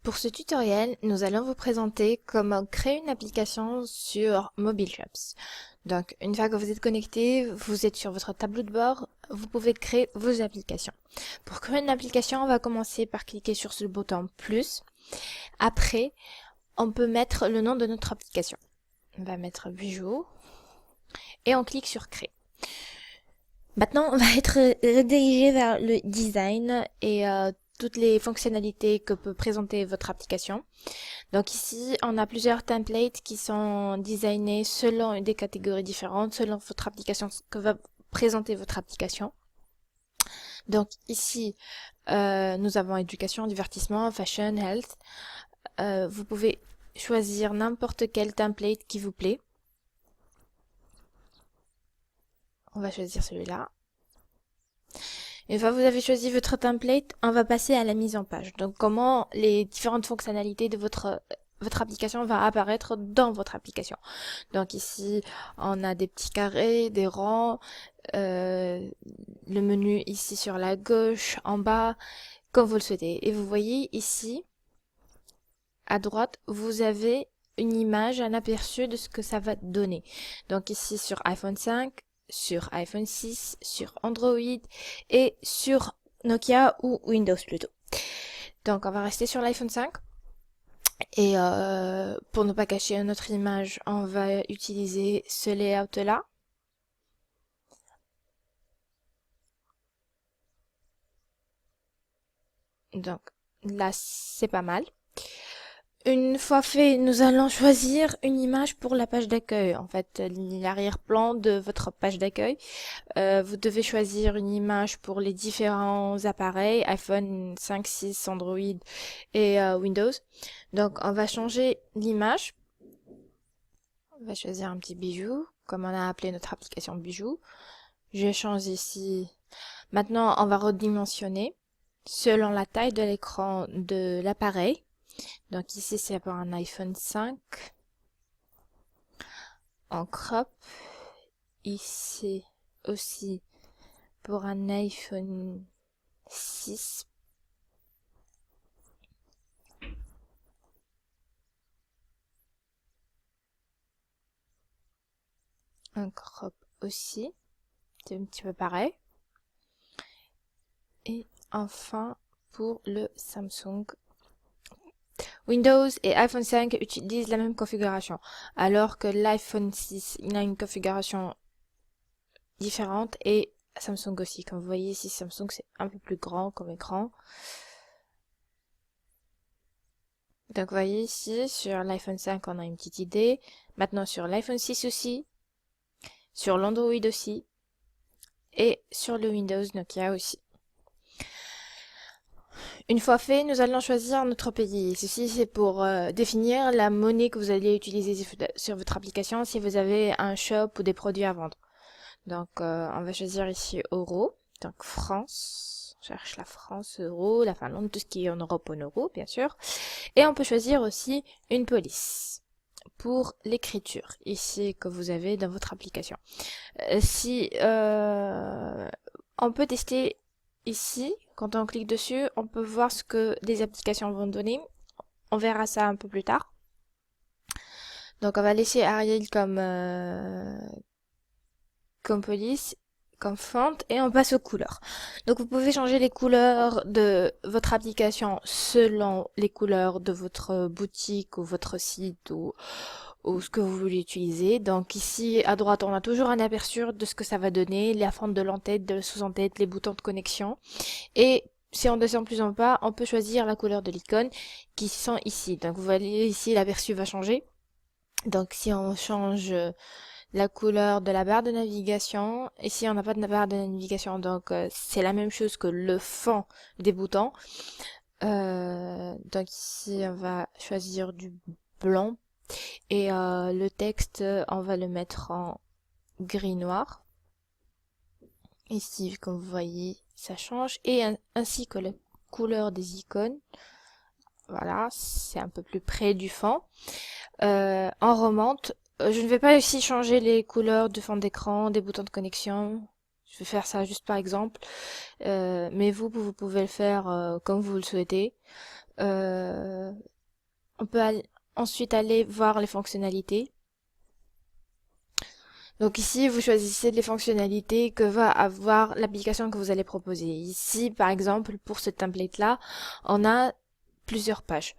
Pour ce tutoriel, nous allons vous présenter comment créer une application sur Mobile Shops. Donc, une fois que vous êtes connecté, vous êtes sur votre tableau de bord, vous pouvez créer vos applications. Pour créer une application, on va commencer par cliquer sur ce bouton plus. Après, on peut mettre le nom de notre application. On va mettre bijoux et on clique sur créer. Maintenant, on va être redirigé vers le design et toutes les fonctionnalités que peut présenter votre application. Donc ici, on a plusieurs templates qui sont designés selon des catégories différentes, selon votre application, ce que va présenter votre application. Donc ici, nous avons éducation, divertissement, fashion, health. Vous pouvez choisir n'importe quel template qui vous plaît. On va choisir celui-là. Une fois que vous avez choisi votre template, on va passer à la mise en page. Donc, comment les différentes fonctionnalités de votre application va apparaître dans votre application. Donc ici, on a des petits carrés, des rangs, le menu ici sur la gauche, en bas, comme vous le souhaitez. Et vous voyez ici, à droite, vous avez une image, un aperçu de ce que ça va donner. Donc ici sur iPhone 5, sur iPhone 6, sur Android et sur Nokia ou Windows plutôt. Donc on va rester sur l'iPhone 5 et pour ne pas cacher notre image, on va utiliser ce layout là. Donc là c'est pas mal. Une fois fait, nous allons choisir une image pour la page d'accueil. En fait, l'arrière-plan de votre page d'accueil. Vous devez choisir une image pour les différents appareils, iPhone 5, 6, Android et Windows. Donc, on va changer l'image. On va choisir un petit bijou, comme on a appelé notre application bijou. Je change ici. Maintenant, on va redimensionner selon la taille de l'écran de l'appareil. Donc ici, c'est pour un iPhone 5 en crop. Ici aussi pour un iPhone 6. Un crop aussi. C'est un petit peu pareil. Et enfin, pour le Samsung. Windows et iPhone 5 utilisent la même configuration, alors que l'iPhone 6 il a une configuration différente et Samsung aussi. Comme vous voyez ici, Samsung c'est un peu plus grand comme écran. Donc vous voyez ici, sur l'iPhone 5 on a une petite idée. Maintenant sur l'iPhone 6 aussi, sur l'Android aussi, et sur le Windows Nokia aussi. Une fois fait, nous allons choisir notre pays. Ceci, c'est pour définir la monnaie que vous allez utiliser sur votre application si vous avez un shop ou des produits à vendre. Donc, on va choisir ici euro. Donc, France. On cherche la France, euro, la Finlande, tout ce qui est en Europe en euro, bien sûr. Et on peut choisir aussi une police pour l'écriture, ici, que vous avez dans votre application. On peut tester ici, quand on clique dessus, on peut voir ce que les applications vont donner. On verra ça un peu plus tard. Donc on va laisser Arial comme police, comme font, et on passe aux couleurs. Donc vous pouvez changer les couleurs de votre application selon les couleurs de votre boutique ou votre site ou ce que vous voulez utiliser. Donc ici à droite on a toujours un aperçu de ce que ça va donner, la forme de l'entête, de la sous-entête, les boutons de connexion. Et si on descend plus en bas, on peut choisir la couleur de l'icône qui sont ici. Donc vous voyez ici l'aperçu va changer. Donc si on change la couleur de la barre de navigation, ici on n'a pas de barre de navigation, donc c'est la même chose que le fond des boutons. Donc ici on va choisir du blanc et le texte on va le mettre en gris noir. Ici comme vous voyez ça change et ainsi que la couleur des icônes. Voilà, c'est un peu plus près du fond. On remonte. Je ne vais pas ici changer les couleurs du fond d'écran, des boutons de connexion. Je vais faire ça juste par exemple. Mais vous pouvez le faire comme vous le souhaitez. Euh, on peut ensuite aller voir les fonctionnalités. Donc ici, vous choisissez les fonctionnalités que va avoir l'application que vous allez proposer. Ici, par exemple, pour ce template-là, on a plusieurs pages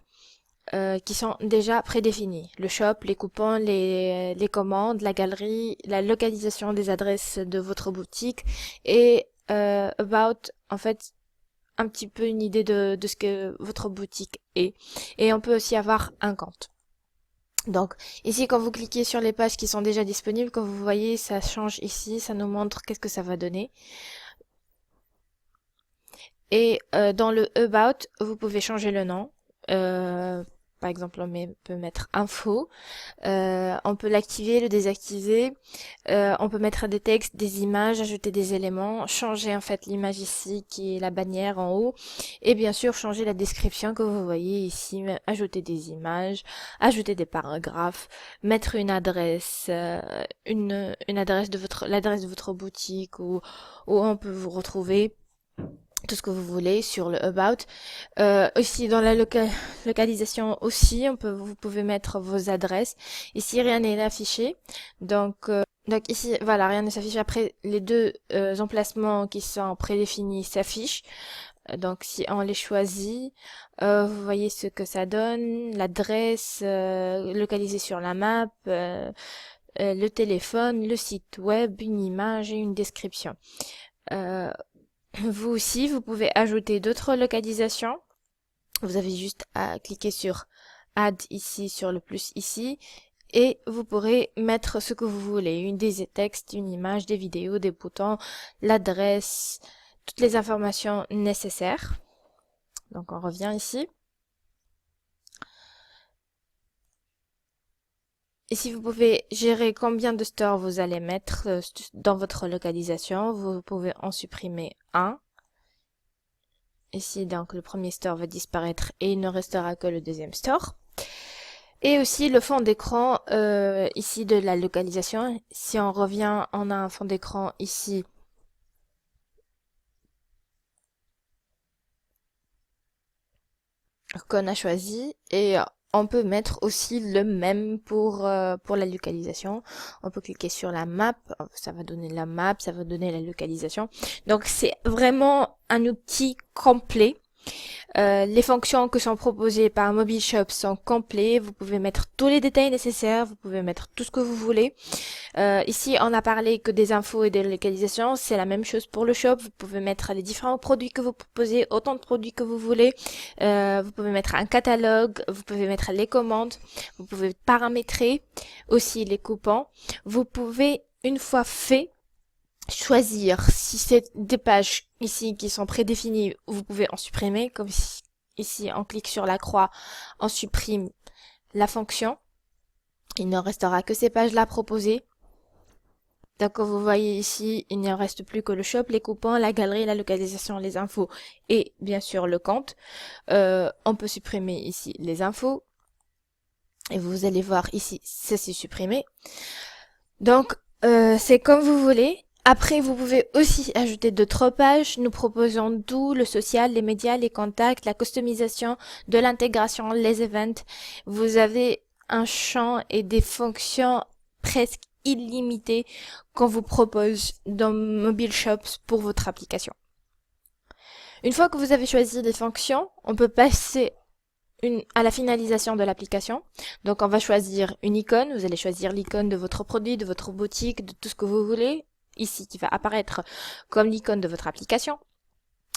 qui sont déjà prédéfinies. Le shop, les coupons, les commandes, la galerie, la localisation des adresses de votre boutique et about, en fait, un petit peu une idée de ce que votre boutique est. Et on peut aussi avoir un compte. Donc ici, quand vous cliquez sur les pages qui sont déjà disponibles, comme vous voyez, ça change ici, ça nous montre qu'est-ce que ça va donner. Et dans le About, vous pouvez changer le nom. Par exemple, peut mettre info. On peut l'activer, le désactiver. On peut mettre des textes, des images, ajouter des éléments, changer en fait l'image ici qui est la bannière en haut. Et bien sûr, changer la description que vous voyez ici, ajouter des images, ajouter des paragraphes, mettre une adresse, une adresse de l'adresse de votre boutique où on peut vous retrouver tout ce que vous voulez sur le About. Aussi dans la localisation aussi, vous pouvez mettre vos adresses. Ici rien n'est affiché, donc ici voilà, rien ne s'affiche. Après les deux emplacements qui sont prédéfinis s'affichent. Donc si on les choisit, vous voyez ce que ça donne, l'adresse localisée sur la map, le téléphone, le site web, une image et une description. Vous aussi, vous pouvez ajouter d'autres localisations. Vous avez juste à cliquer sur Add ici, sur le plus ici, et vous pourrez mettre ce que vous voulez. Des textes, une image, des vidéos, des boutons, l'adresse, toutes les informations nécessaires. Donc on revient ici. Ici, vous pouvez gérer combien de stores vous allez mettre dans votre localisation. Vous pouvez en supprimer un. Ici, donc, le premier store va disparaître et il ne restera que le deuxième store. Et aussi le fond d'écran ici de la localisation. Si on revient, on a un fond d'écran ici. Qu'on a choisi et on peut mettre aussi le même pour la localisation. On peut cliquer sur la map, ça va donner la map, ça va donner la localisation. Donc c'est vraiment un outil complet. Les fonctions que sont proposées par Mobile Shop sont complets. Vous pouvez mettre tous les détails nécessaires. Vous pouvez mettre tout ce que vous voulez. Ici, on a parlé que des infos et des localisations. C'est la même chose pour le shop. Vous pouvez mettre les différents produits que vous proposez, autant de produits que vous voulez. Vous pouvez mettre un catalogue. Vous pouvez mettre les commandes. Vous pouvez paramétrer aussi les coupons. Vous pouvez, une fois fait, choisir si c'est des pages ici qui sont prédéfinies, vous pouvez en supprimer, comme ici on clique sur la croix, on supprime la fonction. Il ne restera que ces pages-là proposées. Donc comme vous voyez ici, il ne reste plus que le shop, les coupons, la galerie, la localisation, les infos et bien sûr le compte. On peut supprimer ici les infos. Et vous allez voir ici, ça c'est supprimé. Donc c'est comme vous voulez. Après, vous pouvez aussi ajouter d'autres pages. Nous proposons tout, le social, les médias, les contacts, la customisation, de l'intégration, les events. Vous avez un champ et des fonctions presque illimitées qu'on vous propose dans Mobile Shops pour votre application. Une fois que vous avez choisi les fonctions, on peut passer à la finalisation de l'application. Donc, on va choisir une icône. Vous allez choisir l'icône de votre produit, de votre boutique, de tout ce que vous voulez. Ici qui va apparaître comme l'icône de votre application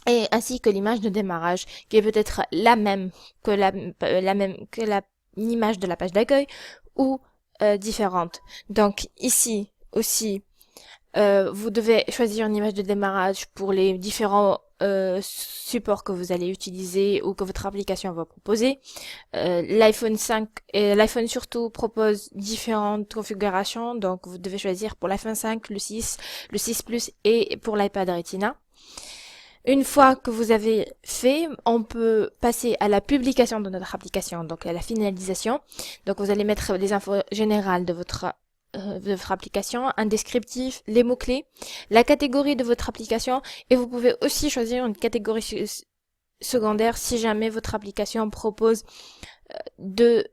et ainsi que l'image de démarrage qui est peut-être la même que l'image de la page d'accueil ou différente. Donc ici aussi vous devez choisir une image de démarrage pour les différents supports que vous allez utiliser ou que votre application va proposer. L'iPhone 5 et l'iPhone surtout propose différentes configurations, donc vous devez choisir pour l'iPhone 5, le 6, le 6 Plus et pour l'iPad Retina. Une fois que vous avez fait, on peut passer à la publication de notre application, donc à la finalisation. Donc vous allez mettre les infos générales de votre application, un descriptif, les mots-clés, la catégorie de votre application et vous pouvez aussi choisir une catégorie secondaires si jamais votre application propose deux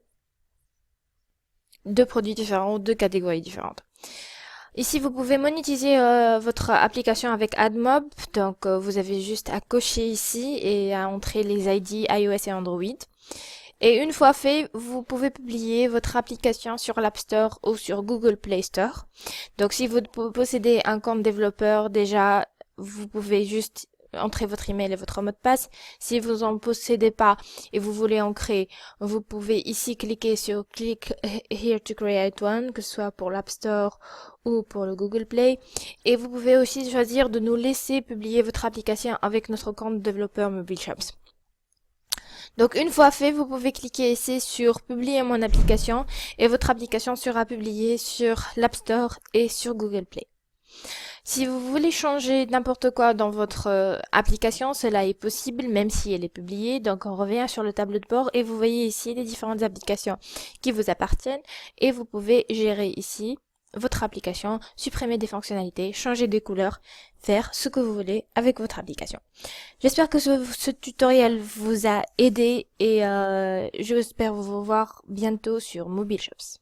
produits différents, deux catégories différentes. Ici, vous pouvez monétiser votre application avec AdMob. Donc, vous avez juste à cocher ici et à entrer les ID iOS et Android. Et une fois fait, vous pouvez publier votre application sur l'App Store ou sur Google Play Store. Donc, si vous possédez un compte développeur déjà, vous pouvez juste entrer votre email et votre mot de passe. Si vous en possédez pas et vous voulez en créer, vous pouvez ici cliquer sur Click here to create one, que ce soit pour l'App Store ou pour le Google Play. Et vous pouvez aussi choisir de nous laisser publier votre application avec notre compte développeur Mobile Shops. Donc une fois fait, vous pouvez cliquer ici sur publier mon application et votre application sera publiée sur l'App Store et sur Google Play. Si vous voulez changer n'importe quoi dans votre application, cela est possible même si elle est publiée. Donc on revient sur le tableau de bord et vous voyez ici les différentes applications qui vous appartiennent et vous pouvez gérer ici votre application, supprimer des fonctionnalités, changer des couleurs, faire ce que vous voulez avec votre application. J'espère que ce tutoriel vous a aidé et j'espère vous voir bientôt sur Mobile Shops.